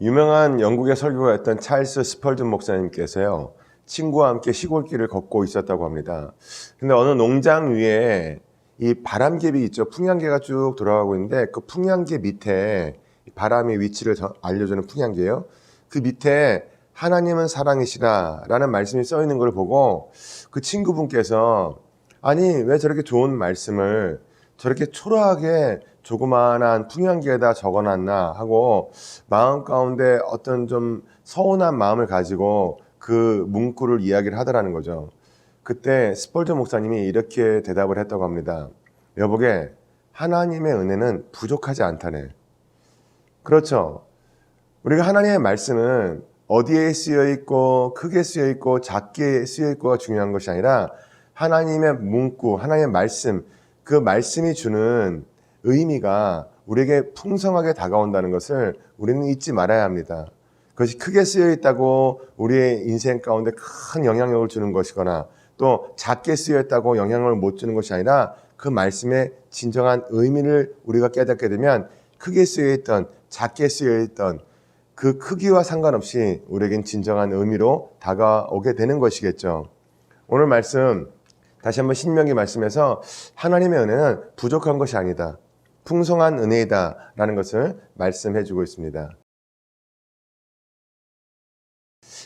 유명한 영국의 설교가였던 찰스 스펄전 목사님께서요, 친구와 함께 시골길을 걷고 있었다고 합니다. 근데 어느 농장 위에 이 바람개비 있죠. 풍향계가 쭉 돌아가고 있는데 그 풍향계 밑에 바람의 위치를 알려주는 풍향계요. 그 밑에 하나님은 사랑이시라 라는 말씀이 써 있는 걸 보고 그 친구분께서 아니 왜 저렇게 좋은 말씀을 저렇게 초라하게 조그마한 풍향계에다 적어놨나 하고 마음 가운데 어떤 좀 서운한 마음을 가지고 그 문구를 이야기를 하더라는 거죠. 그때 스펄전 목사님이 이렇게 대답을 했다고 합니다. 여보게, 하나님의 은혜는 부족하지 않다네. 그렇죠. 우리가 하나님의 말씀은 어디에 쓰여 있고 크게 쓰여 있고 작게 쓰여 있고가 중요한 것이 아니라 하나님의 문구, 하나님의 말씀, 그 말씀이 주는 의미가 우리에게 풍성하게 다가온다는 것을 우리는 잊지 말아야 합니다. 그것이 크게 쓰여 있다고 우리의 인생 가운데 큰 영향력을 주는 것이거나 또 작게 쓰여 있다고 영향을 못 주는 것이 아니라 그 말씀의 진정한 의미를 우리가 깨닫게 되면 크게 쓰여 있던 작게 쓰여 있던 그 크기와 상관없이 우리에겐 진정한 의미로 다가오게 되는 것이겠죠. 오늘 말씀 다시 한번 신명기 말씀에서 하나님의 은혜는 부족한 것이 아니다. 풍성한 은혜이다 라는 것을 말씀해 주고 있습니다.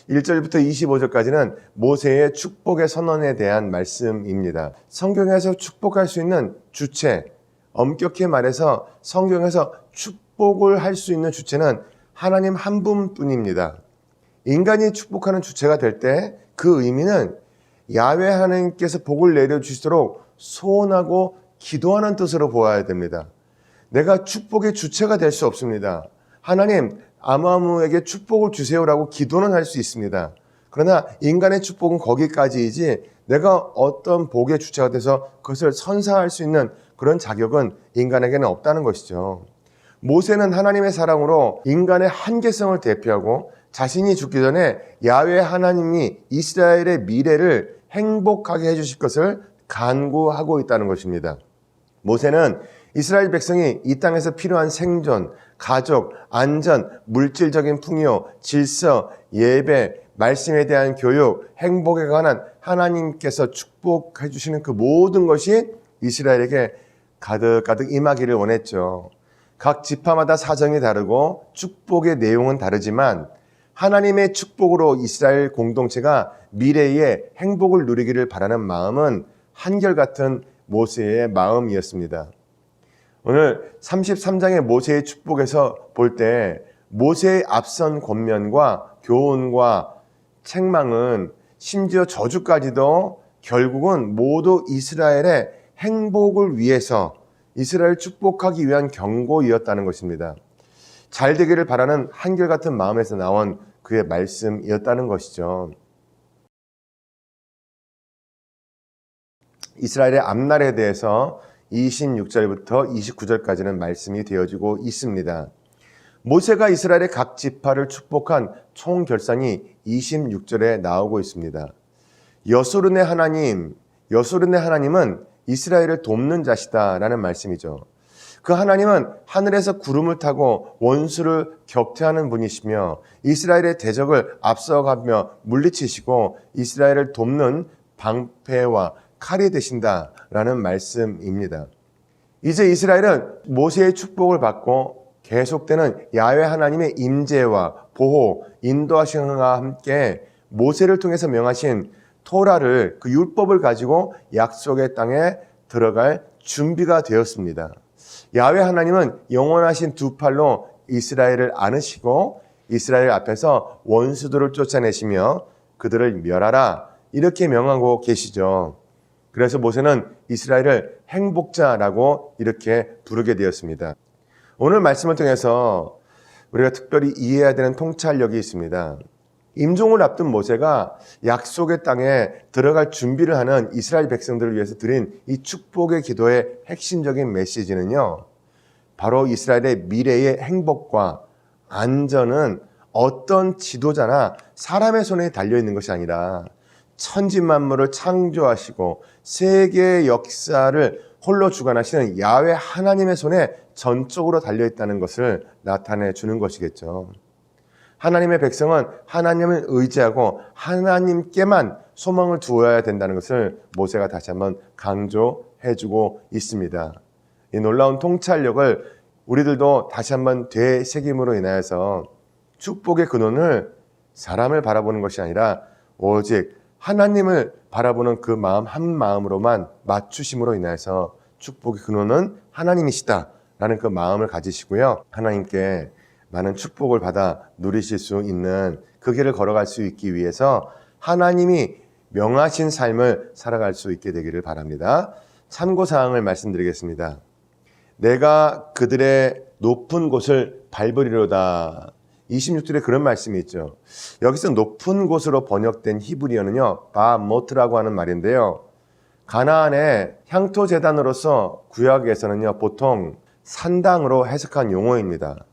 1절부터 25절까지는 모세의 축복의 선언에 대한 말씀입니다. 성경에서 축복할 수 있는 주체, 엄격히 말해서 성경에서 축복을 할 수 있는 주체는 하나님 한 분뿐입니다. 인간이 축복하는 주체가 될 때 그 의미는 야훼 하나님께서 복을 내려주시도록 소원하고 기도하는 뜻으로 보아야 됩니다. 내가 축복의 주체가 될 수 없습니다. 하나님, 아무에게 축복을 주세요라고 기도는 할 수 있습니다. 그러나 인간의 축복은 거기까지이지 내가 어떤 복의 주체가 돼서 그것을 선사할 수 있는 그런 자격은 인간에게는 없다는 것이죠. 모세는 하나님의 사랑으로 인간의 한계성을 대표하고 자신이 죽기 전에 야훼 하나님이 이스라엘의 미래를 행복하게 해주실 것을 간구하고 있다는 것입니다. 모세는 이스라엘 백성이 이 땅에서 필요한 생존, 가족, 안전, 물질적인 풍요, 질서, 예배, 말씀에 대한 교육, 행복에 관한 하나님께서 축복해 주시는 그 모든 것이 이스라엘에게 가득가득 임하기를 원했죠. 각 지파마다 사정이 다르고 축복의 내용은 다르지만 하나님의 축복으로 이스라엘 공동체가 미래의 행복을 누리기를 바라는 마음은 한결같은 모세의 마음이었습니다. 오늘 33장의 모세의 축복에서 볼 때 모세의 앞선 권면과 교훈과 책망은 심지어 저주까지도 결국은 모두 이스라엘의 행복을 위해서 이스라엘을 축복하기 위한 경고이었다는 것입니다. 잘 되기를 바라는 한결같은 마음에서 나온 그의 말씀이었다는 것이죠. 이스라엘의 앞날에 대해서 26절부터 29절까지는 말씀이 되어지고 있습니다. 모세가 이스라엘의 각 지파를 축복한 총결산이 26절에 나오고 있습니다. 여소른의 하나님은 이스라엘을 돕는 자시다라는 말씀이죠. 그 하나님은 하늘에서 구름을 타고 원수를 격퇴하는 분이시며 이스라엘의 대적을 앞서가며 물리치시고 이스라엘을 돕는 방패와 칼이 되신다라는 말씀입니다. 이제 이스라엘은 모세의 축복을 받고 계속되는 야훼 하나님의 임재와 보호, 인도하심과 함께 모세를 통해서 명하신 토라를, 그 율법을 가지고 약속의 땅에 들어갈 준비가 되었습니다. 야훼 하나님은 영원하신 두 팔로 이스라엘을 안으시고 이스라엘 앞에서 원수들을 쫓아내시며 그들을 멸하라 이렇게 명하고 계시죠. 그래서 모세는 이스라엘을 행복자라고 이렇게 부르게 되었습니다. 오늘 말씀을 통해서 우리가 특별히 이해해야 되는 통찰력이 있습니다. 임종을 앞둔 모세가 약속의 땅에 들어갈 준비를 하는 이스라엘 백성들을 위해서 드린 이 축복의 기도의 핵심적인 메시지는요, 바로 이스라엘의 미래의 행복과 안전은 어떤 지도자나 사람의 손에 달려있는 것이 아니라 천지만물을 창조하시고 세계의 역사를 홀로 주관하시는 야훼 하나님의 손에 전적으로 달려있다는 것을 나타내 주는 것이겠죠. 하나님의 백성은 하나님을 의지하고 하나님께만 소망을 두어야 된다는 것을 모세가 다시 한번 강조해주고 있습니다. 이 놀라운 통찰력을 우리들도 다시 한번 되새김으로 인하여서 축복의 근원을 사람을 바라보는 것이 아니라 오직 하나님을 바라보는 그 마음 한 마음으로만 맞추심으로 인해서 축복의 근원은 하나님이시다라는 그 마음을 가지시고요. 하나님께 많은 축복을 받아 누리실 수 있는 그 길을 걸어갈 수 있기 위해서 하나님이 명하신 삶을 살아갈 수 있게 되기를 바랍니다. 참고사항을 말씀드리겠습니다. 내가 그들의 높은 곳을 밟으리로다. 26절에 그런 말씀이 있죠. 여기서 높은 곳으로 번역된 히브리어는요, 바모트라고 하는 말인데요. 가나안의 향토 제단으로서 구약에서는요, 보통 산당으로 해석한 용어입니다.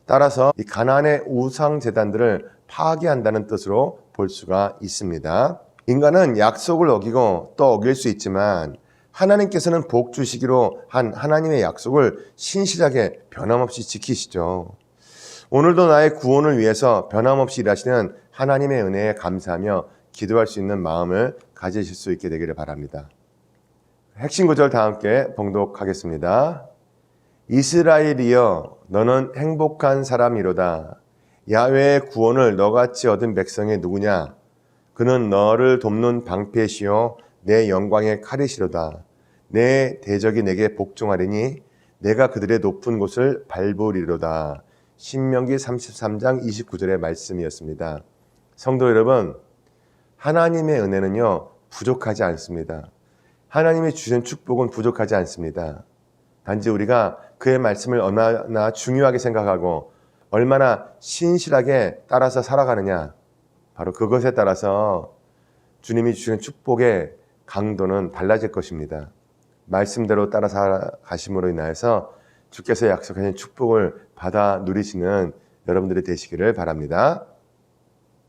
따라서 이 가나안의 우상 제단들을 파괴한다는 뜻으로 볼 수가 있습니다. 인간은 약속을 어기고 또 어길 수 있지만 하나님께서는 복 주시기로 한 하나님의 약속을 신실하게 변함없이 지키시죠. 오늘도 나의 구원을 위해서 변함없이 일하시는 하나님의 은혜에 감사하며 기도할 수 있는 마음을 가지실 수 있게 되기를 바랍니다. 핵심 구절 다 함께 봉독하겠습니다. 이스라엘이여 너는 행복한 사람이로다. 야훼의 구원을 너같이 얻은 백성이 누구냐? 그는 너를 돕는 방패시요 내 영광의 칼이시로다. 내 대적이 내게 복종하리니 내가 그들의 높은 곳을 밟으리로다. 신명기 33장 29절의 말씀이었습니다. 성도 여러분, 하나님의 은혜는요, 부족하지 않습니다. 하나님이 주신 축복은 부족하지 않습니다. 단지 우리가 그의 말씀을 얼마나 중요하게 생각하고 얼마나 신실하게 따라서 살아가느냐, 바로 그것에 따라서 주님이 주시는 축복의 강도는 달라질 것입니다. 말씀대로 따라 살아가심으로 인하여서 주께서 약속하신 축복을 받아 누리시는 여러분들이 되시기를 바랍니다.